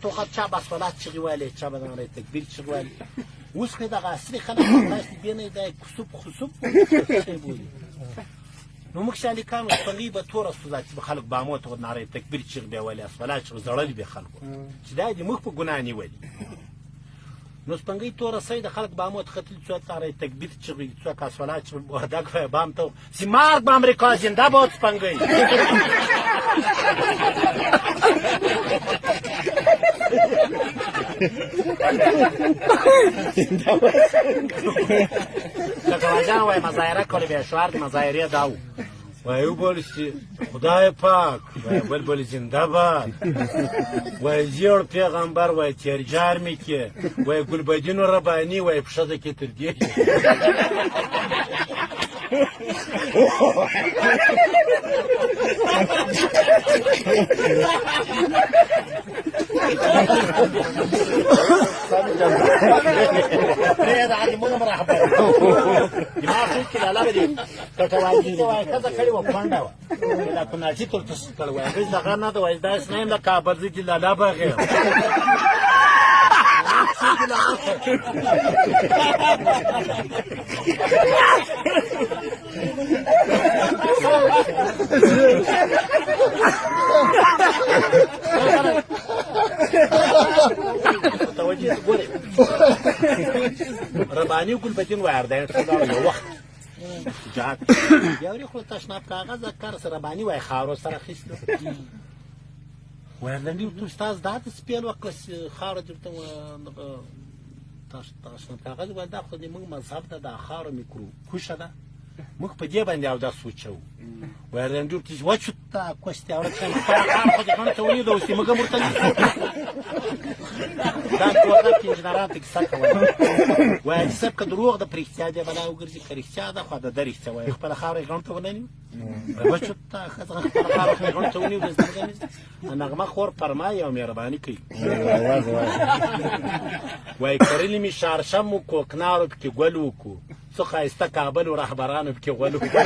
توخه چا بسولات چغي والي چا بدن تکبیر چغي والي اوس خو دغه اصلي خلک تاسو بینه د خصوب نو موږ شالي کانو څنګه به تور استاد چې خلک بامو ته ناره تکبیر چغي به والي اصلات چغي زړل به خلکو چې دا دې موږ په ګناه نیولي نو څنګه تور سي د خلک بامو ته خپل څو ناره تکبیر چغي څو اصلات چغي وردا بام ته سیمار په امریکا زنده باد څنګه کاکاجان وای مظاهره کړې به شوار مظاهره داو وای وبول شي خدای پاک وای بلبل زنده باد وای زیړ پیغمبر وای تیرجار میکه وای ګلبدین ربانی وای پښه کې تر دې هذا عادي مو مرحبا ما فيك لا لا بدي كتواجي واي كذا كلي وفاندا لا كنا جيتو تسكل واي بس غنا ده واي داس نايم ده كابر دي لا لا بغير توجه تقولي رباني يقول بدين واردين تقولوا وقت جاك يوري خو تشناب کاغذ کار رباني وای خارو سره خيستو واردين تو استاذ دات سپیل وکړ خارو دته تاسو کاغذ ولدا خو دې موږ مذهب ته د خارو میکرو خوشه ده موږ په دې باندې او دا سوچو واردين جوړ تیز وچتا کوستي اور څنګه خو دې کوم ته ونی دوستي موږ مرتل دا کوړه کې جنرات کې سکه وای سب که دروغ د پرېختیا دی بلا وګرځي پرېختیا ده خو د درېختیا وای خپل خاورې غون ته ونی وچتا خزر خپل خاورې غون ته ونی نغمه خور فرمای او مهرباني کوي وای کړلی می شارشم او کوکنارو کې ګل وکړو څو خایسته کابل او رهبرانو کې غول وکړو